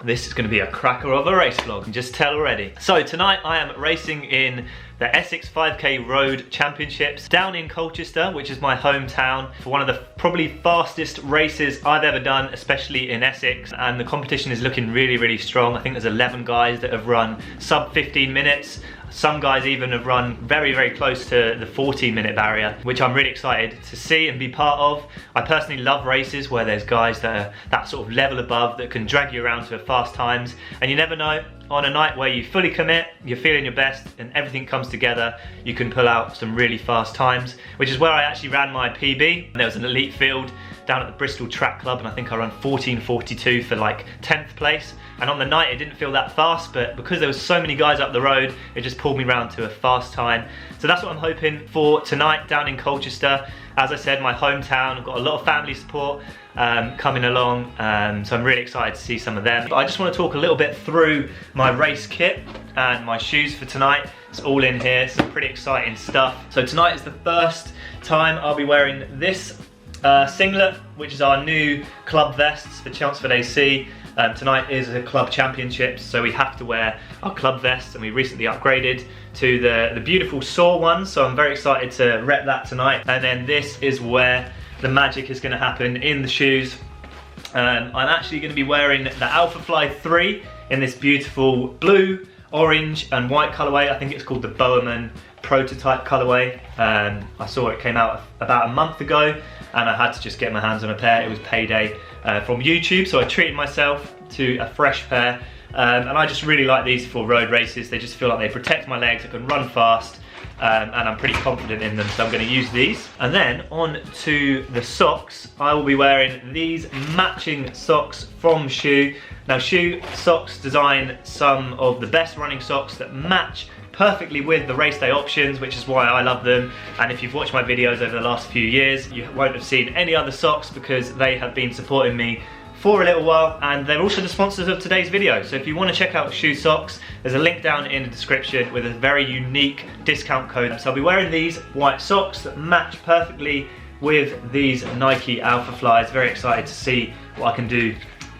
This is going to be a cracker of a race vlog, I can just tell already. So tonight I am racing in the Essex 5k Road Championships down in Colchester, which is my hometown, for one of the probably fastest races I've ever done, especially in Essex. And the competition is looking really, really strong. I think there's 11 guys that have run sub 15 minutes. Some guys even have run very, very close to the 14-minute barrier, which I'm really excited to see and be part of. I personally love races where there's guys that are that sort of level above that can drag you around to fast times. And you never know, on a night where you fully commit, you're feeling your best and everything comes together, you can pull out some really fast times, which is where I actually ran my PB. There was an elite field down at the Bristol Track Club and I think I ran 14:42 for like 10th place. And on the night it didn't feel that fast, but because there was so many guys up the road, it just pulled me round to a fast time. So that's what I'm hoping for tonight down in Colchester. As I said, my hometown, I've got a lot of family support coming along, so I'm really excited to see some of them. But I just want to talk a little bit through my race kit and my shoes for tonight. It's all in here, some pretty exciting stuff. So tonight is the first time I'll be wearing this singlet, which is our new club vests for Chelmsford AC. Tonight is a club championships, so we have to wear our club vests, and we recently upgraded to the beautiful SAW ones, so I'm very excited to rep that tonight. And then this is where the magic is going to happen in the shoes. I'm actually going to be wearing the Alphafly 3 in this beautiful blue, orange and white colourway. I think it's called the Bowerman prototype colourway. I saw it came out about a month ago and I had to just get my hands on a pair. It was payday from YouTube, so I treated myself to a fresh pair. And I just really like these for road races. They just feel like they protect my legs, I can run fast, and I'm pretty confident in them, so I'm going to use these. And then on to the socks. I will be wearing these matching socks from Schuh. Now Schuh socks design some of the best running socks that match perfectly with the race day options, which is why I love them. And if you've watched my videos over the last few years, you won't have seen any other socks because they have been supporting me for a little while, and they're also the sponsors of today's video. So if you want to check out Schuh socks, there's a link down in the description with a very unique discount code. So I'll be wearing these white socks that match perfectly with these Nike Alphaflys. Very excited to see what I can do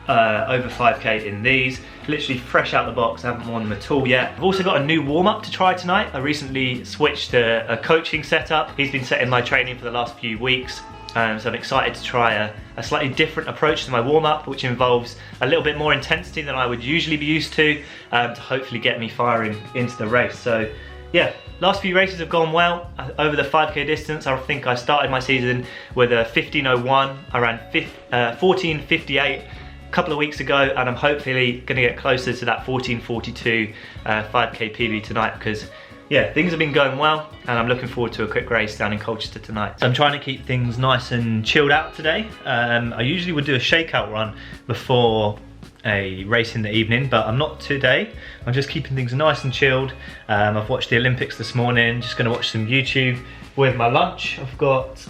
over 5k in these. Literally fresh out the box, I haven't worn them at all yet. I've also got a new warm-up to try tonight. I recently switched to a coaching setup. He's been setting my training for the last few weeks. So I'm excited to try a slightly different approach to my warm-up, which involves a little bit more intensity than I would usually be used to hopefully get me firing into the race. So yeah, last few races have gone well. Over the 5k distance, I think I started my season with a 15:01. I ran 14:58 a couple of weeks ago, and I'm hopefully going to get closer to that 14:42 5k PB tonight, because yeah, things have been going well and I'm looking forward to a quick race down in Colchester tonight. So I'm trying to keep things nice and chilled out today. I usually would do a shakeout run before a race in the evening, but I'm not today. I'm just keeping things nice and chilled. I've watched the Olympics this morning, just gonna watch some YouTube with my lunch. I've got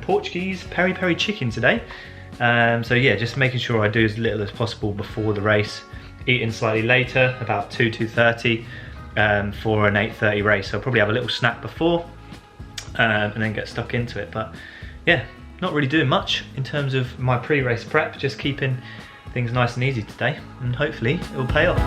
Portuguese peri-peri chicken today. So yeah, just making sure I do as little as possible before the race. Eating slightly later, about 2:30. For an 8:30 race, so I'll probably have a little snack before and then get stuck into it. But yeah, not really doing much in terms of my pre-race prep, just keeping things nice and easy today, and hopefully it will pay off.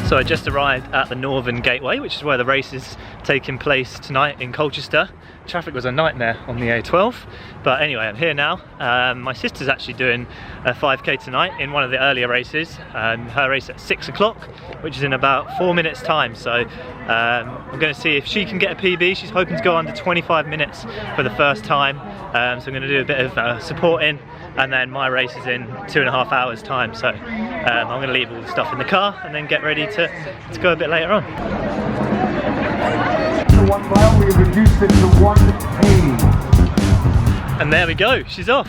So I just arrived at the Northern Gateway, which is where the race is taking place tonight in Colchester. Traffic was a nightmare on the A12, but anyway, I'm here now. My sister's actually doing a 5k tonight in one of the earlier races. Her race at 6 o'clock, which is in about 4 minutes time. So I'm going to see if she can get a PB. She's hoping to go under 25 minutes for the first time. So I'm going to do a bit of supporting, and then my race is in 2.5 hours time. So I'm going to leave all the stuff in the car and then get ready to go a bit later on. 1 mile, we reduced it to 1P. And there we go, she's off.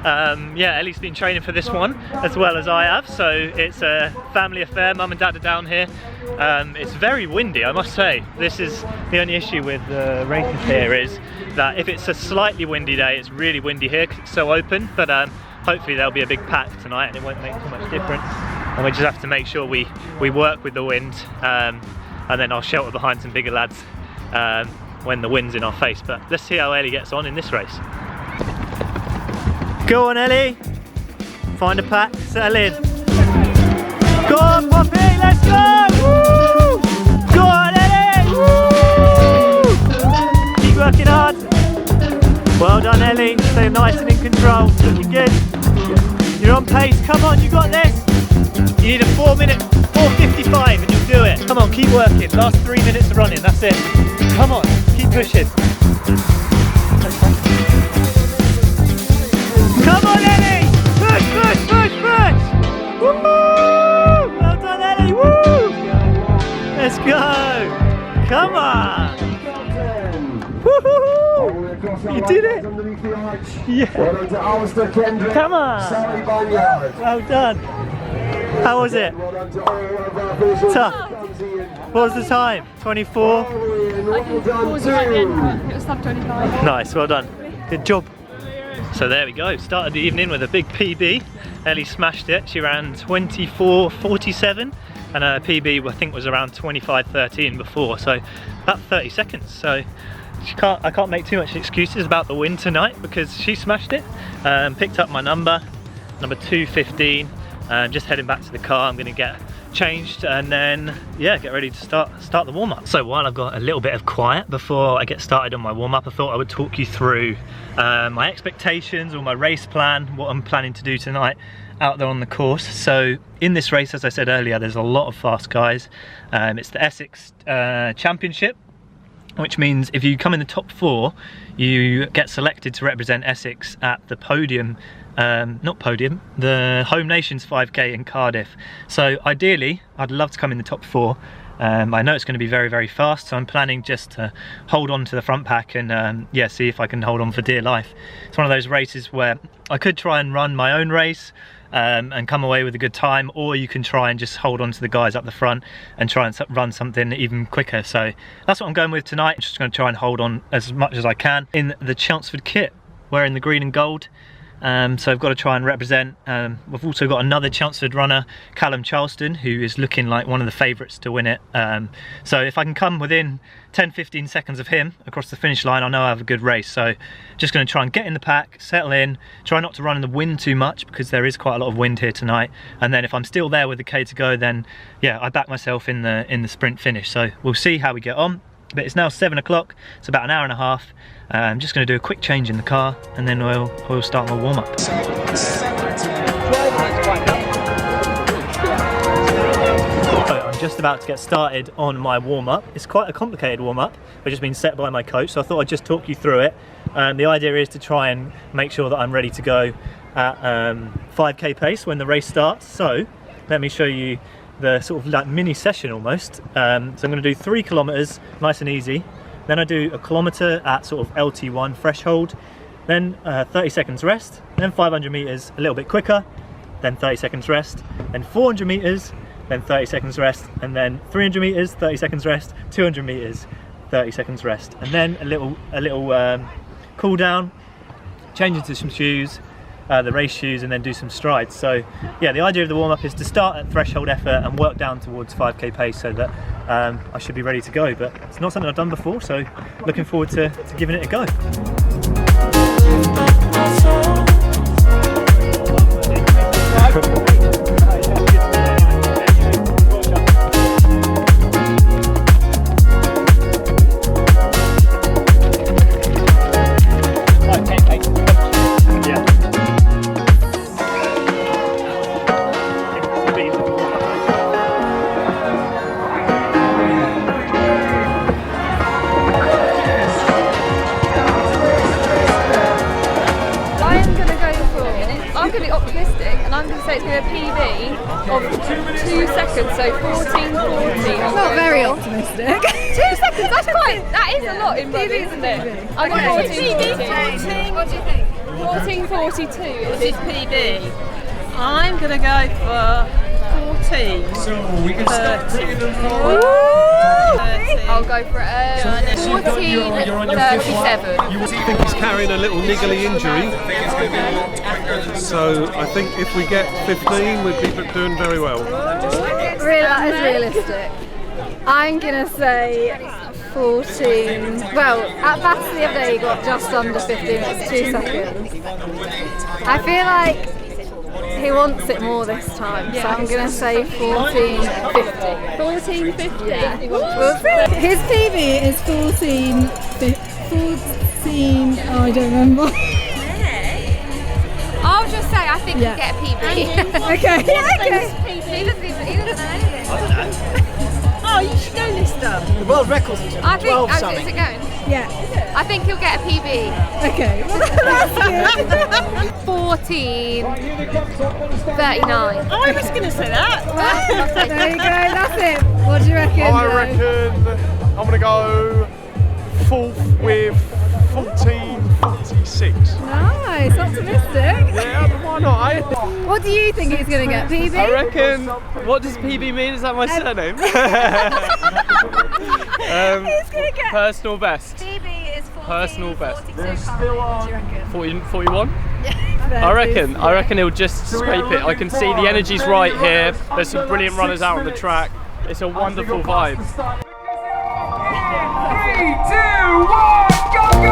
Yeah, Ellie's been training for this one as well as I have, so it's a family affair. Mum and Dad are down here. It's very windy, I must say. This is the only issue with the races here, is that if it's a slightly windy day, it's really windy here because it's so open, but hopefully there'll be a big pack tonight and it won't make too much difference. And we just have to make sure we work with the wind, and then I'll shelter behind some bigger lads when the wind's in our face. But let's see how Ellie gets on in this race. Go on, Ellie. Find a pack, settle in. Go on, Poppy, let's go! Woo! Go on, Ellie! Woo! Keep working hard. Well done, Ellie. Stay nice and in control. Looking good. You're on pace. Come on, you got this. You need a 4-minute, 4:55 and you'll do it. Come on, keep working. Last 3 minutes of running, that's it. Come on, keep pushing. Come on, Ellie! Push, push, push, push! Woo! Well done, Ellie! Woo! Let's go! Come on! Woo-hoo-hoo! You did it! Yeah! Come on! Well done! How was it? Tough. What was the time? 24? I think it was right then, but it was sub 25. Nice, well done. Good job. So there we go, started the evening with a big PB. Ellie smashed it, she ran 24:47 and her PB I think was around 25:13 before, so about 30 seconds. So I can't make too much excuses about the win tonight because she smashed it. Picked up my number 215. Just heading back to the car. I'm going to get changed and then yeah, get ready to start the warm-up. So while I've got a little bit of quiet before I get started on my warm-up, I thought I would talk you through my expectations or my race plan, what I'm planning to do tonight out there on the course. So in this race, as I said earlier, there's a lot of fast guys. It's the Essex Championship, which means if you come in the top 4, you get selected to represent Essex at the podium. The Home Nations 5k in Cardiff. So ideally, I'd love to come in the top 4. I know it's going to be very, very fast, so I'm planning just to hold on to the front pack and yeah, see if I can hold on for dear life. It's one of those races where I could try and run my own race and come away with a good time, or you can try and just hold on to the guys up the front and try and run something even quicker. So that's what I'm going with tonight. I'm just going to try and hold on as much as I can in the Chelmsford kit, wearing the green and gold. So I've got to try and represent. We've also got another Chelmsford runner, Callum Charleston, who is looking like one of the favourites to win it. So if I can come within 10-15 seconds of him across the finish line, I know I have a good race. So just going to try and get in the pack, settle in, try not to run in the wind too much because there is quite a lot of wind here tonight. And then if I'm still there with the K to go, then yeah, I back myself in the sprint finish. So we'll see how we get on. But it's now 7 o'clock, it's about an hour and a half. I'm just going to do a quick change in the car and then we'll start my warm-up. I'm just about to get started on my warm-up. It's quite a complicated warm-up, which has been set by my coach, so I thought I'd just talk you through it. The idea is to try and make sure that I'm ready to go at 5k pace when the race starts. So let me show you the sort of like mini session almost. So I'm going to do 3 kilometers, nice and easy. Then I do a kilometer at sort of LT1 threshold, then 30 seconds rest, then 500 meters a little bit quicker, then 30 seconds rest, then 400 meters, then 30 seconds rest, and then 300 meters, 30 seconds rest, 200 meters, 30 seconds rest, and then a little cool down, change into some shoes, the race shoes, and then do some strides. So yeah, the idea of the warm-up is to start at threshold effort and work down towards 5k pace so that I should be ready to go, but it's not something I've done before, so looking forward to giving it a go. So 14:40. That's not very optimistic. 2 seconds, that is a lot in running, isn't it? I got 14:40. What do you think? 14:42 is his PB. I'm going to go for 14. So we can start bringing them forward. I'll go for 14:37. I think he's carrying a little niggly injury. So I think if we get 15, we'd be doing very well. That is realistic. I'm going to say 14. Well, at Bath the other day he got just under 15 minutes, 2 seconds. I feel like he wants it more this time, so I'm going to say 14.50. 14.50? Yeah. We'll see. His PB is 14. Oh, I don't remember. I'll just say I think he'll get a PB. Okay. Yeah, okay. He doesn't know anything. Oh, you should go this stuff. The world record's I think, 12 is something. it going? Yeah. I think he'll get a PB. Okay. That's good. 14.39. I was going to say that. There you go. That's it. What do you reckon? I reckon I'm going to go 4th with 14.46. Nice. Optimistic. Yeah, but why not, eh? What do you think he's going to get? PB? I reckon, what does PB mean? Is that my surname? He's going to get Personal best. PB is 14. Personal best. 42. 41? I reckon he'll just scrape it. I can see the energy's right here. There's some brilliant runners out on the track. It's a wonderful vibe. 3, 2, 1, go, go, go!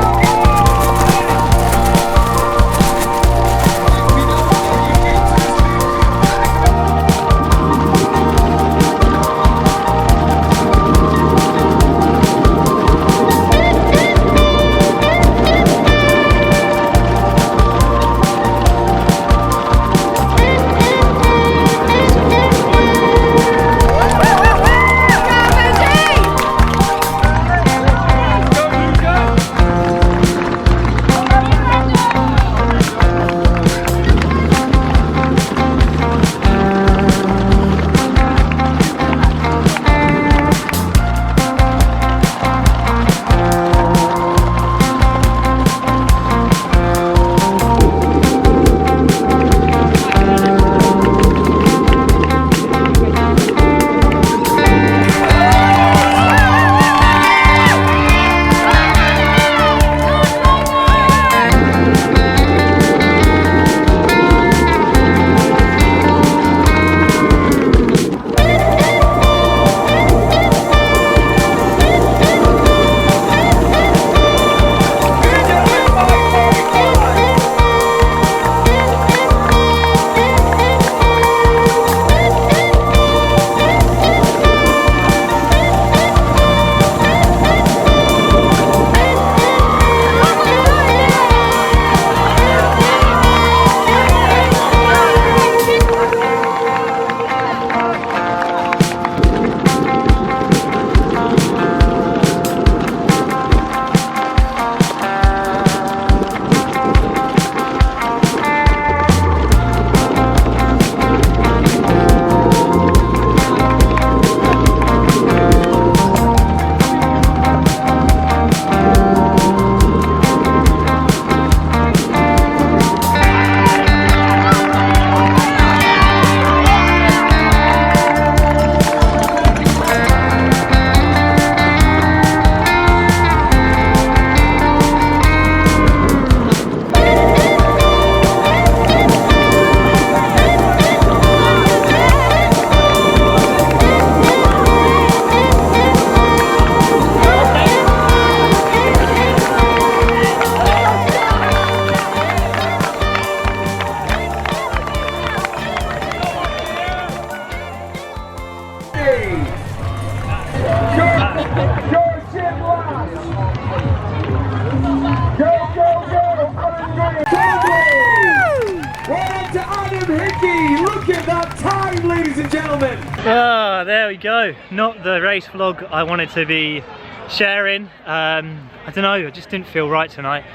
Ah, there we go. Not the race vlog I wanted to be sharing. I don't know, I just didn't feel right tonight.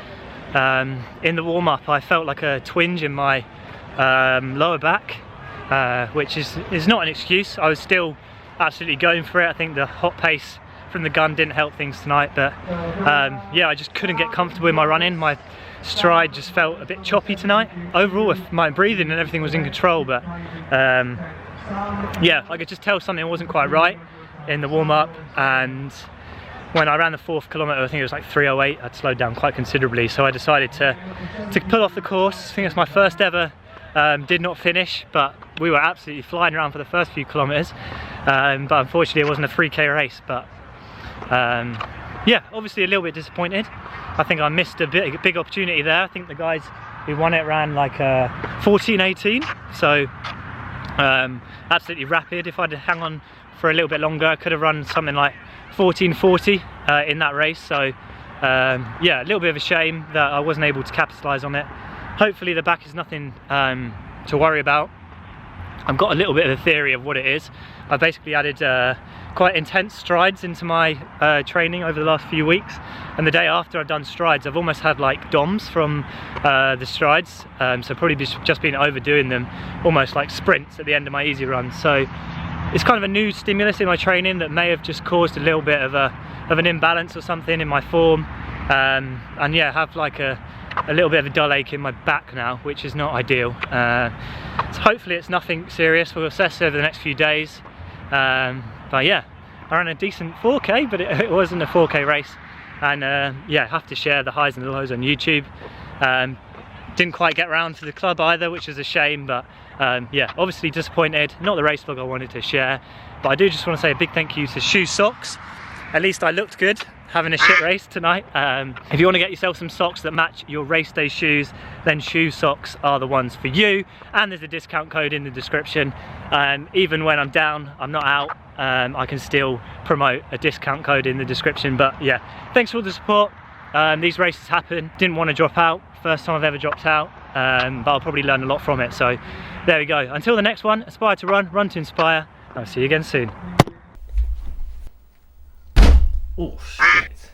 In the warm-up I felt like a twinge in my lower back, which is not an excuse. I was still absolutely going for it. I think the hot pace from the gun didn't help things tonight, but yeah, I just couldn't get comfortable in my running. My stride just felt a bit choppy tonight. Overall, my breathing and everything was in control, but yeah, I could just tell something wasn't quite right in the warm-up, and when I ran the 4th kilometre, I think it was like 3:08, I'd slowed down quite considerably, so I decided to pull off the course. I think it's my first ever, did not finish, but we were absolutely flying around for the first few kilometres, but unfortunately it wasn't a 3K race. But Yeah, obviously a little bit disappointed. I think I missed a big opportunity there. I think the guys who won it ran like 14:18, so absolutely rapid. If I'd hang on for a little bit longer, I could have run something like 14:40 in that race. So yeah, a little bit of a shame that I wasn't able to capitalise on it. Hopefully the back is nothing to worry about. I've got a little bit of a theory of what it is. I've basically added quite intense strides into my training over the last few weeks, and the day after I've done strides I've almost had like DOMs from the strides, so probably just been overdoing them, almost like sprints at the end of my easy runs. So it's kind of a new stimulus in my training that may have just caused a little bit of an imbalance or something in my form, and yeah, have like a little bit of a dull ache in my back now, which is not ideal. So hopefully it's nothing serious. We'll assess over the next few days. But yeah, I ran a decent 4K, but it wasn't a 4K race. And yeah, have to share the highs and the lows on YouTube. Didn't quite get round to the club either, which is a shame, but yeah, obviously disappointed. Not the race vlog I wanted to share, but I do just want to say a big thank you to Shoe Socks. At least I looked good having a shit race tonight. If you want to get yourself some socks that match your race day shoes, then Shoe Socks are the ones for you, and there's a discount code in the description. Even when I'm down, I'm not out, I can still promote a discount code in the description. But yeah, thanks for all the support. These races happen, didn't want to drop out, first time I've ever dropped out, but I'll probably learn a lot from it. So there we go, until the next one, aspire to run, run to inspire. I'll see you again soon. Oh shit.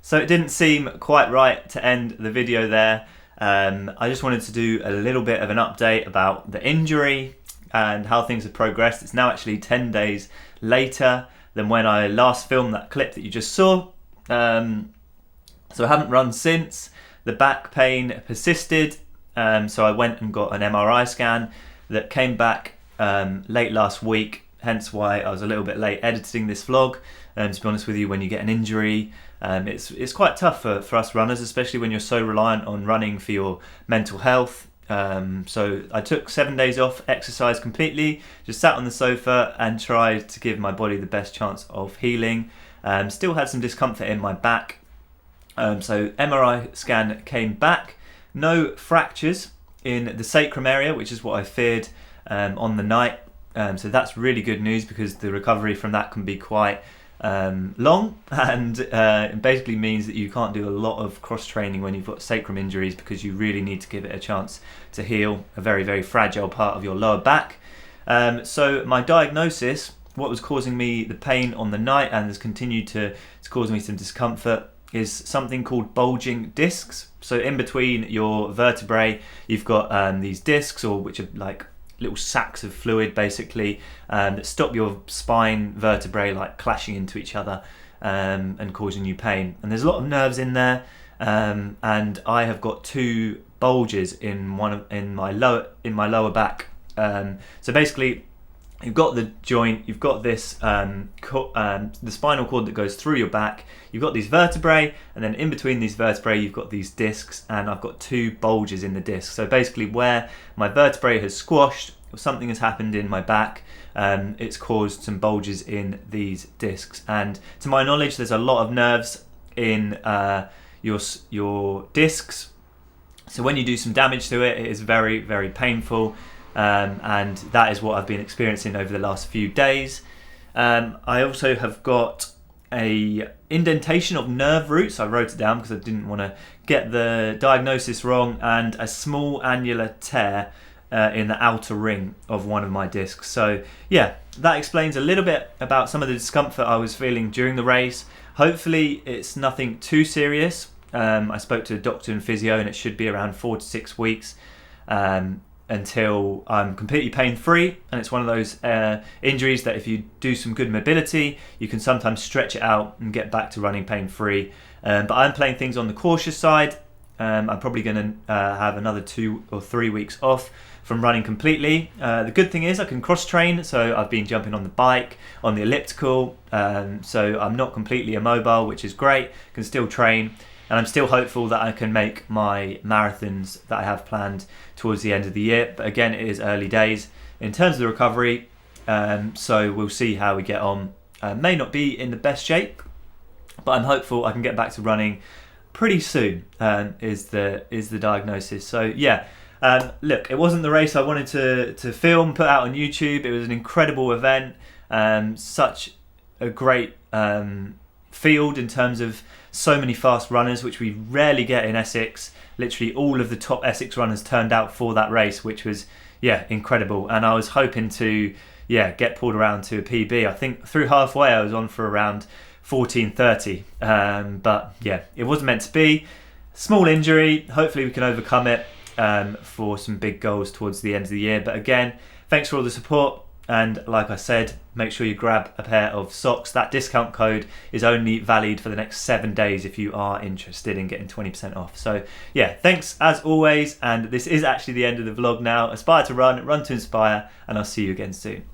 So it didn't seem quite right to end the video there. I just wanted to do a little bit of an update about the injury and how things have progressed. It's now actually 10 days later than when I last filmed that clip that you just saw. So I haven't run since. The back pain persisted, so I went and got an MRI scan that came back late last week, hence why I was a little bit late editing this vlog. To be honest with you, when you get an injury, it's quite tough for us runners, especially when you're so reliant on running for your mental health. So I took 7 days off, exercised completely, just sat on the sofa and tried to give my body the best chance of healing. Still had some discomfort in my back. So MRI scan came back, no fractures in the sacrum area, which is what I feared on the night. So that's really good news, because the recovery from that can be quite long, and it basically means that you can't do a lot of cross training when you've got sacrum injuries, because you really need to give it a chance to heal a very, very fragile part of your lower back. So my diagnosis, what was causing me the pain on the night and has continued to cause me some discomfort, is something called bulging discs. So in between your vertebrae you've got these discs, or which are like little sacs of fluid basically, that stop your spine vertebrae like clashing into each other and causing you pain. And there's a lot of nerves in there, and I have got 2 bulges in my lower back. So basically, you've got the joint, you've got this the spinal cord that goes through your back, you've got these vertebrae, and then in between these vertebrae you've got these discs, and I've got 2 bulges in the disc. So basically where my vertebrae has squashed, or something has happened in my back, it's caused some bulges in these discs. And to my knowledge, there's a lot of nerves in your discs, so when you do some damage to it, it is very, very painful. And that is what I've been experiencing over the last few days. I also have got a indentation of nerve roots. I wrote it down because I didn't want to get the diagnosis wrong, and a small annular tear in the outer ring of one of my discs. So yeah, that explains a little bit about some of the discomfort I was feeling during the race. Hopefully it's nothing too serious. I spoke to a doctor and physio, and it should be around 4 to 6 weeks until I'm completely pain-free. And it's one of those injuries that if you do some good mobility, you can sometimes stretch it out and get back to running pain-free. But I'm playing things on the cautious side. I'm probably going to have another 2 or 3 weeks off from running completely. The good thing is I can cross-train, so I've been jumping on the bike, on the elliptical, so I'm not completely immobile, which is great. Can still train. And I'm still hopeful that I can make my marathons that I have planned towards the end of the year. But again, it is early days in terms of the recovery. So we'll see how we get on may not be in the best shape, but I'm hopeful I can get back to running pretty soon, is the diagnosis. So yeah, look, it wasn't the race I wanted to film, put out on YouTube. It was an incredible event, such a great field in terms of so many fast runners, which we rarely get in Essex. Literally all of the top Essex runners turned out for that race, which was incredible. And I was hoping to get pulled around to a PB. I think through halfway I was on for around 14:30, but it wasn't meant to be. Small injury, hopefully we can overcome it for some big goals towards the end of the year. But again, thanks for all the support, and like I said, make sure you grab a pair of socks. That discount code is only valid for the next 7 days if you are interested in getting 20% off. So thanks as always, and this is actually the end of the vlog now. Aspire to run, run to inspire, and I'll see you again soon.